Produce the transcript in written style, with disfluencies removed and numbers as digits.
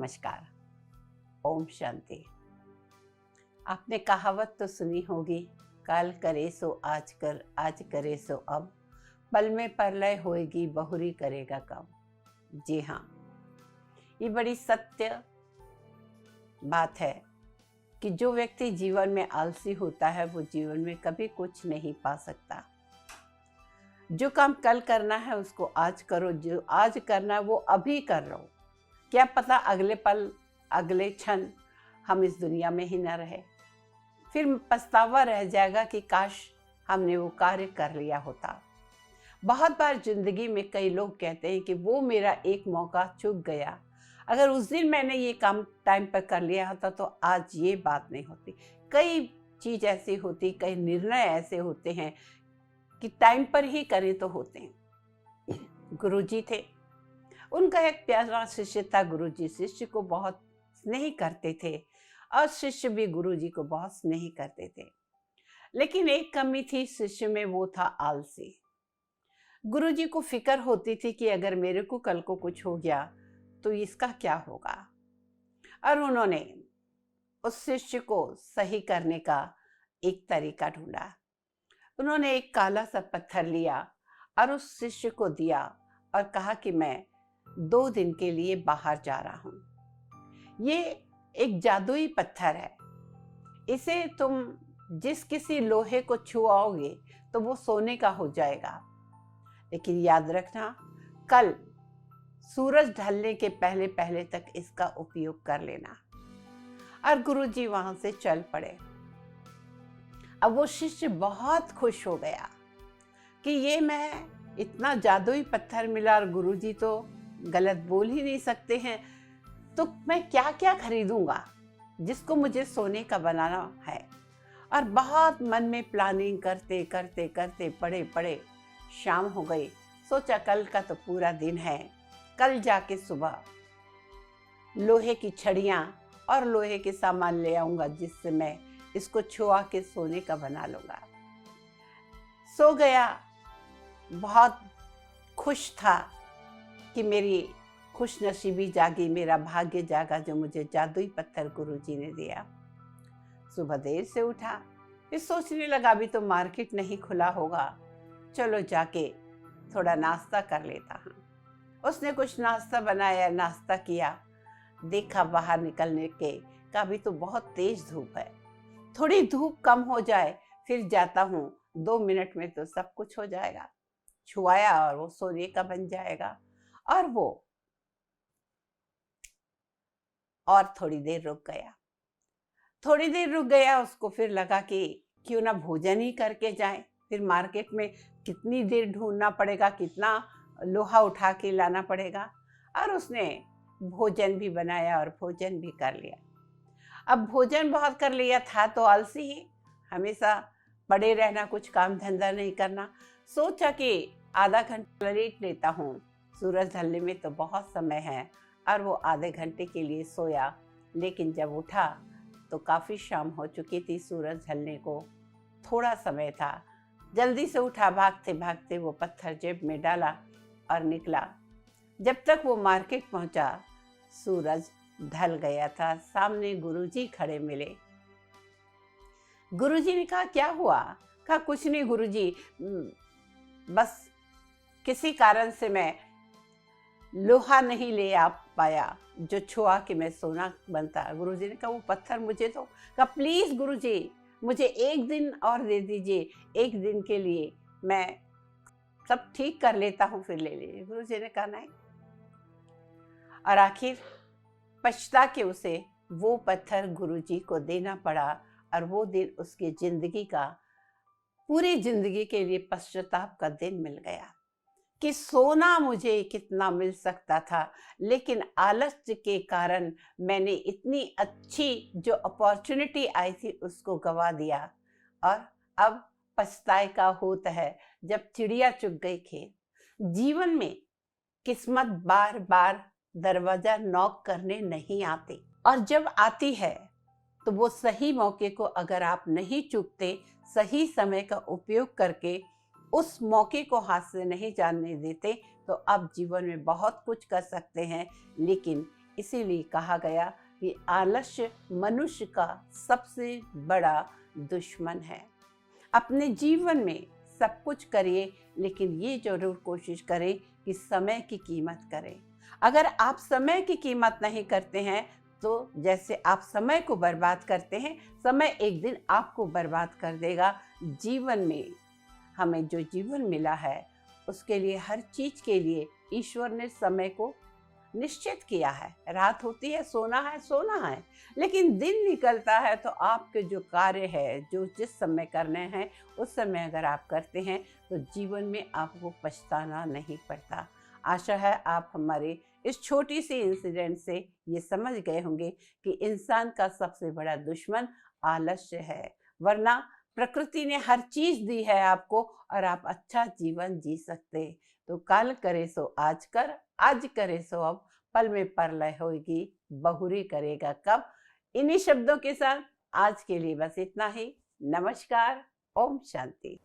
नमस्कार। ओम शांति। आपने कहावत तो सुनी होगी, कल करे सो आज कर, आज करे सो अब, पल में प्रलय होएगी बहुरी करेगा कब। जी हाँ, ये बड़ी सत्य बात है कि जो व्यक्ति जीवन में आलसी होता है वो जीवन में कभी कुछ नहीं पा सकता। जो काम कल करना है उसको आज करो, जो आज करना है वो अभी कर लो। क्या पता अगले पल, अगले क्षण हम इस दुनिया में ही न रहे, फिर पछतावा रह जाएगा कि काश हमने वो कार्य कर लिया होता। बहुत बार जिंदगी में कई लोग कहते हैं कि वो मेरा एक मौका चूक गया, अगर उस दिन मैंने ये काम टाइम पर कर लिया होता तो आज ये बात नहीं होती। कई चीज़ ऐसी होती, कई निर्णय ऐसे होते हैं कि टाइम पर ही करें तो होते हैं। गुरुजी थे, उनका एक प्यारा शिष्य था। गुरुजी शिष्य को बहुत स्नेह करते थे और शिष्य भी गुरुजी को बहुत स्नेह करते थे, लेकिन एक कमी थी शिष्य में, वो था आलसी। गुरुजी को फिक्र होती थी कि अगर मेरे को कल को कुछ हो गया तो इसका क्या होगा। और उन्होंने उस शिष्य को सही करने का एक तरीका ढूंढा। उन्होंने एक काला सा पत्थर लिया और उस शिष्य को दिया और कहा कि मैं 2 दिन के लिए बाहर जा रहा हूं। ये एक जादुई पत्थर है, इसे तुम जिस किसी लोहे को छुआओगे तो वो सोने का हो जाएगा, लेकिन याद रखना कल सूरज ढलने के पहले पहले तक इसका उपयोग कर लेना। और गुरुजी वहां से चल पड़े। अब वो शिष्य बहुत खुश हो गया कि ये मैं इतना जादुई पत्थर मिला और गुरुजी तो गलत बोल ही नहीं सकते हैं, तो मैं क्या क्या खरीदूंगा जिसको मुझे सोने का बनाना है। और बहुत मन में प्लानिंग करते करते करते पड़े पड़े शाम हो गई। सोचा कल का तो पूरा दिन है, कल जाके सुबह लोहे की छड़ियाँ और लोहे के सामान ले आऊँगा जिससे मैं इसको छुआ के सोने का बना लूँगा। सो गया, बहुत खुश था कि मेरी खुशनसीबी जागी, मेरा भाग्य जागा जो मुझे जादुई पत्थर गुरुजी ने दिया। सुबह देर से उठा, फिर सोचने लगा अभी तो मार्केट नहीं खुला होगा, चलो जाके थोड़ा नाश्ता कर लेता हूँ। उसने कुछ नाश्ता बनाया, नाश्ता किया, देखा बाहर निकलने के अभी तो बहुत तेज धूप है, थोड़ी धूप कम हो जाए फिर जाता हूँ, 2 मिनट में तो सब कुछ हो जाएगा। छुआया और वो सोने का बन जाएगा। और वो और थोड़ी देर रुक गया। उसको फिर लगा कि क्यों ना भोजन ही करके जाए, फिर मार्केट में कितनी देर ढूंढना पड़ेगा, कितना लोहा उठा के लाना पड़ेगा। और उसने भोजन भी बनाया और भोजन भी कर लिया। अब भोजन बहुत कर लिया था तो आलसी ही, हमेशा पड़े रहना, कुछ काम धंधा नहीं करना। सोचा कि आधा घंटा लेट लेता हूँ, सूरज ढलने में तो बहुत समय है। और वो आधे घंटे के लिए सोया, लेकिन जब उठा तो काफ़ी शाम हो चुकी थी, सूरज ढलने को थोड़ा समय था। जल्दी से उठा, भागते भागते वो पत्थर जेब में डाला और निकला। जब तक वो मार्केट पहुंचा सूरज ढल गया था। सामने गुरुजी खड़े मिले। गुरुजी ने कहा क्या हुआ? कहा कुछ नहीं गुरुजी, बस किसी कारण से मैं लोहा नहीं ले आ पाया जो छुआ के मैं सोना बनता। गुरुजी ने कहा वो पत्थर मुझे तो। कहा प्लीज गुरुजी मुझे 1 दिन और दे दीजिए, 1 दिन के लिए मैं सब ठीक कर लेता हूँ, फिर ले लीजिए। गुरुजी ने कहा नहीं। और आखिर पछता के उसे वो पत्थर गुरुजी को देना पड़ा। और वो दिन उसकी जिंदगी का, पूरी जिंदगी के लिए पश्चाताप का दिन मिल गया कि सोना मुझे कितना मिल सकता था, लेकिन आलस्य के कारण मैंने इतनी अच्छी जो अपॉर्चुनिटी आई थी उसको गवा दिया। और अब पछताए का होता है जब चिड़िया चुग गई खेत। जीवन में किस्मत बार बार दरवाजा नॉक करने नहीं आती, और जब आती है तो वो सही मौके को अगर आप नहीं चूकते, सही समय का उपयोग करके उस मौके को हाथ से नहीं जाने देते, तो आप जीवन में बहुत कुछ कर सकते हैं, लेकिन इसीलिए कहा गया कि आलस्य मनुष्य का सबसे बड़ा दुश्मन है। अपने जीवन में सब कुछ करिए, लेकिन ये जरूर कोशिश करें कि समय की कीमत करें। अगर आप समय की कीमत नहीं करते हैं तो जैसे आप समय को बर्बाद करते हैं, समय एक दिन आपको बर्बाद कर देगा। जीवन में हमें जो जीवन मिला है उसके लिए, हर चीज के लिए ईश्वर ने समय को निश्चित किया है। रात होती है, सोना है, सोना है, लेकिन दिन निकलता है तो आपके जो कार्य है, जो जिस समय करने हैं उस समय अगर आप करते हैं तो जीवन में आपको पछताना नहीं पड़ता। आशा है आप हमारे इस छोटी सी इंसिडेंट से ये समझ गए होंगे कि इंसान का सबसे बड़ा दुश्मन आलस्य है, वरना प्रकृति ने हर चीज दी है आपको और आप अच्छा जीवन जी सकते। तो कल करे सो आज कर, आज करे सो अब, पल में परलय होगी बहुरी करेगा कब। इन्हीं शब्दों के साथ आज के लिए बस इतना ही। नमस्कार। ओम शांति।